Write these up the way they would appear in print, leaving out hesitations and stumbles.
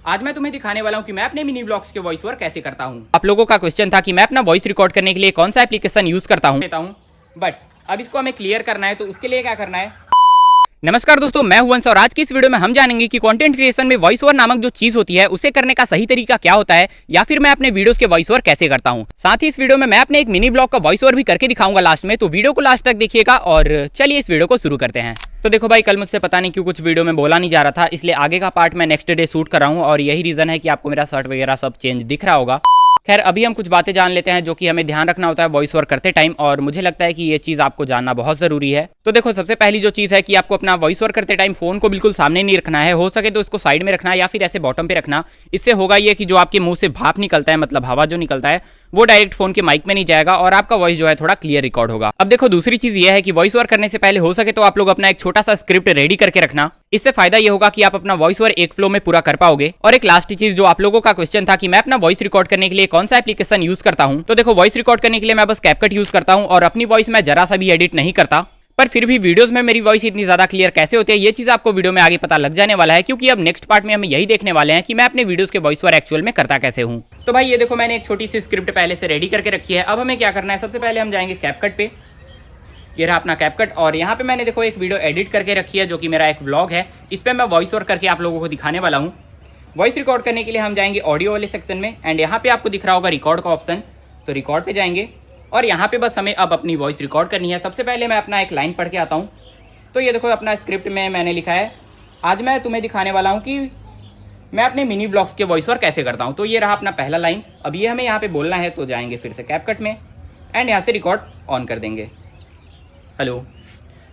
आज मैं तुम्हें दिखाने वाला हूँ कि मैं अपने मिनी ब्लॉग्स के वॉइस ओवर कैसे करता हूँ। आप लोगों का क्वेश्चन था कि मैं अपना वॉइस रिकॉर्ड करने के लिए कौन सा एप्लीकेशन यूज करता हूँ, बट अब इसको हमें क्लियर करना है, तो उसके लिए क्या करना है। नमस्कार दोस्तों, मैं हूं वंश और आज की इस वीडियो में हम जानेंगे कि कंटेंट क्रिएशन में वॉइस ओवर नामक जो चीज होती है उसे करने का सही तरीका क्या होता है, या फिर मैं अपने वीडियोस के वॉइस ओवर कैसे करता हूं। साथ ही इस वीडियो में मैं अपने एक मिनी ब्लॉग का वॉइस ओवर भी करके दिखाऊंगा लास्ट में, तो वीडियो को लास्ट तक देखिएगा। और चलिए इस वीडियो को शुरू करते हैं। तो देखो भाई, कल मुझसे पता नहीं क्यों कुछ वीडियो में बोला नहीं जा रहा था, इसलिए आगे का पार्ट मैं नेक्स्ट डे शूट कर रहा हूँ और यही रीजन है कि आपको मेरा शर्ट वगैरह सब चेंज दिख रहा होगा। खैर, अभी हम कुछ बातें जान लेते हैं जो कि हमें ध्यान रखना होता है वॉइस ओवर करते टाइम, और मुझे लगता है कि ये चीज़ आपको जानना बहुत ज़रूरी है। तो देखो, सबसे पहली जो चीज़ है कि आपको अपना वॉइस ओवर करते टाइम फ़ोन को बिल्कुल सामने नहीं रखना है। हो सके तो इसको साइड में रखना या फिर ऐसे बॉटम पे रखना। इससे होगा ये कि जो आपके मुंह से भाप निकलता है, मतलब हवा जो निकलता है, वो डायरेक्ट फोन के माइक में नहीं जाएगा और आपका वॉइस जो है थोड़ा क्लियर रिकॉर्ड होगा। अब देखो, दूसरी चीज़ ये है कि वॉइस ओवर करने से पहले हो सके तो आप लोग अपना एक छोटा सा स्क्रिप्ट रेडी करके रखना। इससे फायदा ये होगा कि आप अपना वॉइस ओवर एक फ्लो में पूरा कर पाओगे। और एक लास्ट चीज, जो आप लोगों का क्वेश्चन था कि मैं अपना वॉइस रिकॉर्ड करने के लिए कौन सा एप्लीकेशन यूज करता हूं, तो देखो, वॉइस रिकॉर्ड करने के लिए मैं बस कैपकट यूज करता हूं और अपनी वॉइस मैं जरा सा भी एडिट नहीं करता। पर फिर भी वीडियोस में मेरी वॉइस इतनी ज्यादा क्लियर कैसे होती है, ये चीज आपको वीडियो में आगे पता लग जाने वाला है, क्योंकि अब नेक्स्ट पार्ट में हम यही देखने वाले हैं कि मैं अपने वीडियोस के वॉइस ओवर एक्चुअल में करता कैसे हूं। तो भाई ये देखो, मैंने एक छोटी सी स्क्रिप्ट पहले से रेडी करके रखी है। अब हमें क्या करना है, सबसे पहले हम जाएंगे कैपकट पे। ये रहा अपना कैपकट, और यहाँ पे मैंने देखो एक वीडियो एडिट करके रखी है जो कि मेरा एक व्लॉग है। इस पर मैं वॉइस ओवर करके आप लोगों को दिखाने वाला हूँ। वॉइस रिकॉर्ड करने के लिए हम जाएंगे ऑडियो वाले सेक्शन में, एंड यहाँ पे आपको दिख रहा होगा रिकॉर्ड का ऑप्शन। तो रिकॉर्ड पे जाएंगे और यहाँ पे बस हमें अब अपनी वॉइस रिकॉर्ड करनी है। सबसे पहले मैं अपना एक लाइन पढ़ के आता हूँ। तो ये देखो, अपना स्क्रिप्ट में मैंने लिखा है, आज मैं तुम्हें दिखाने वाला हूँ कि मैं अपने मिनी ब्लॉग्स के वॉइस ओवर कैसे करता हूँ। तो ये रहा अपना पहला लाइन। अब ये हमें यहाँ पे बोलना है, तो जाएंगे फिर से कैपकट में एंड यहाँ से रिकॉर्ड ऑन कर देंगे। हेलो।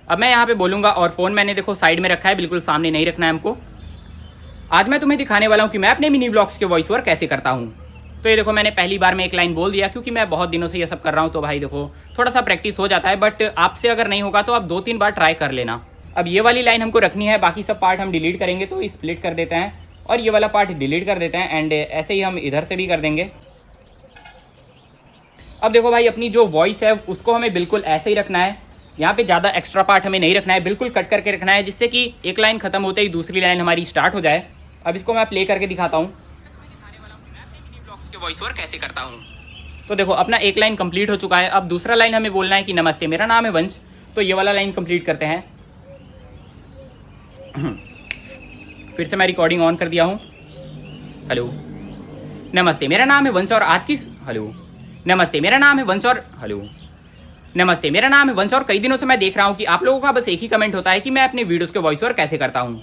अब मैं यहाँ पे बोलूँगा और फ़ोन मैंने देखो साइड में रखा है, बिल्कुल सामने नहीं रखना है हमको। आज मैं तुम्हें दिखाने वाला हूँ कि मैं अपने मिनी ब्लॉग्स के वॉइस ओवर कैसे करता हूँ। तो ये देखो, मैंने पहली बार में एक लाइन बोल दिया, क्योंकि मैं बहुत दिनों से ये सब कर रहा हूँ। तो भाई देखो, थोड़ा सा प्रैक्टिस हो जाता है, बट आपसे अगर नहीं होगा तो आप 2-3 बार ट्राई कर लेना। अब ये वाली लाइन हमको रखनी है, बाकी सब पार्ट हम डिलीट करेंगे। तो स्प्लिट कर देते हैं और ये वाला पार्ट डिलीट कर देते हैं, एंड ऐसे ही हम इधर से भी कर देंगे। अब देखो भाई, अपनी जो वॉइस है उसको हमें बिल्कुल ऐसे ही रखना है। यहाँ पे ज़्यादा एक्स्ट्रा पार्ट हमें नहीं रखना है, बिल्कुल कट करके रखना है, जिससे कि एक लाइन खत्म होते ही दूसरी लाइन हमारी स्टार्ट हो जाए। अब इसको मैं प्ले करके दिखाता हूँ वॉइस ओवर कैसे करता हूँ। तो देखो, अपना एक लाइन कंप्लीट हो चुका है। अब दूसरा लाइन हमें बोलना है कि नमस्ते, मेरा नाम है वंश। तो ये वाला लाइन कंप्लीट करते हैं। फिर से मैं रिकॉर्डिंग ऑन कर दिया हूँ। हेलो। नमस्ते, मेरा नाम है वंश और आज की हेलो। नमस्ते, मेरा नाम है वंश और हेलो। नमस्ते, मेरा नाम है वंश और कई दिनों से मैं देख रहा हूँ कि आप लोगों का बस एक ही कमेंट होता है कि मैं अपने वीडियोस के वॉइस ओवर कैसे करता हूँ।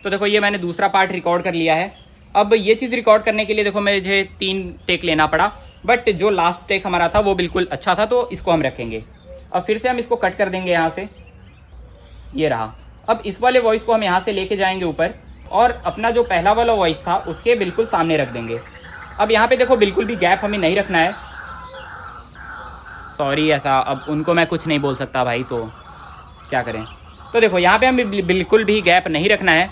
तो देखो, ये मैंने दूसरा पार्ट रिकॉर्ड कर लिया है। अब ये चीज़ रिकॉर्ड करने के लिए देखो मुझे 3 टेक लेना पड़ा, बट जो लास्ट टेक हमारा था वो बिल्कुल अच्छा था, तो इसको हम रखेंगे। अब फिर से हम इसको कट कर देंगे यहाँ से। ये रहा। अब इस वाले वॉइस को हम यहाँ से लेके जाएंगे ऊपर, और अपना जो पहला वाला वॉइस था उसके बिल्कुल सामने रख देंगे। अब यहाँ पे देखो, बिल्कुल भी गैप हमें नहीं रखना है। सॉरी, ऐसा अब उनको मैं कुछ नहीं बोल सकता भाई, तो क्या करें। तो देखो, यहाँ पे हमें बिल्कुल भी गैप नहीं रखना है।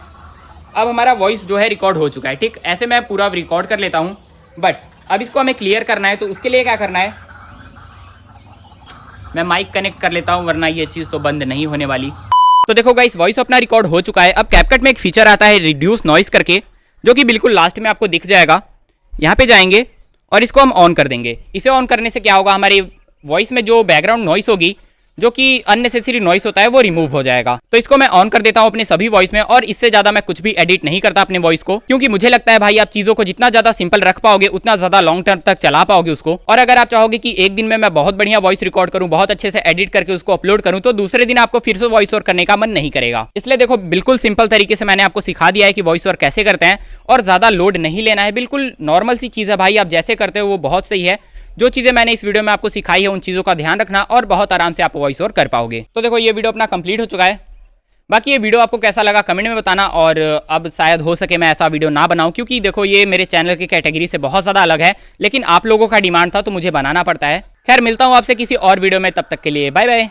अब हमारा वॉइस जो है रिकॉर्ड हो चुका है। ठीक, ऐसे मैं पूरा रिकॉर्ड कर लेता हूँ, बट अब इसको हमें क्लियर करना है। तो उसके लिए क्या करना है, मैं माइक कनेक्ट कर लेता हूँ, वरना ये चीज़ तो बंद नहीं होने वाली। तो देखो गाइस, वॉइस अपना रिकॉर्ड हो चुका है। अब कैपकट में एक फीचर आता है रिड्यूस नॉइस करके, जो कि बिल्कुल लास्ट में आपको दिख जाएगा। यहाँ पे जाएंगे और इसको हम ऑन कर देंगे। इसे ऑन करने से क्या होगा, हमारी वॉइस में जो बैकग्राउंड नॉइस होगी, जो कि अननेसेसरी नॉइस होता है, वो रिमूव हो जाएगा। तो इसको मैं ऑन कर देता हूँ अपने सभी वॉइस में, और इससे ज्यादा मैं कुछ भी एडिट नहीं करता अपने वॉइस को, क्योंकि मुझे लगता है भाई, आप चीजों को जितना ज्यादा सिंपल रख पाओगे उतना ज्यादा लॉन्ग टर्म तक चला पाओगे उसको। और अगर आप चाहोगे कि एक दिन में मैं बहुत बढ़िया वॉइस रिकॉर्ड करूँ, बहुत अच्छे से एडिट करके उसको अपलोड करूँ, तो दूसरे दिन आपको फिर से वॉइस ओवर करने का मन नहीं करेगा। इसलिए देखो, बिल्कुल सिंपल तरीके से मैंने आपको सिखा दिया है कि वॉइस ओवर कैसे करते हैं, और ज्यादा लोड नहीं लेना है। बिल्कुल नॉर्मल सी चीज है भाई, आप जैसे करते हो वो बहुत सही है। जो चीज़ें मैंने इस वीडियो में आपको सिखाई है उन चीज़ों का ध्यान रखना, और बहुत आराम से आप वॉइस ओवर कर पाओगे। तो देखो, ये वीडियो अपना कंप्लीट हो चुका है। बाकी ये वीडियो आपको कैसा लगा कमेंट में बताना, और अब शायद हो सके मैं ऐसा वीडियो ना बनाऊं, क्योंकि देखो ये मेरे चैनल की कैटेगरी से बहुत ज़्यादा अलग है, लेकिन आप लोगों का डिमांड था तो मुझे बनाना पड़ता है। खैर, मिलता हूँ आपसे किसी और वीडियो में, तब तक के लिए बाय बाय।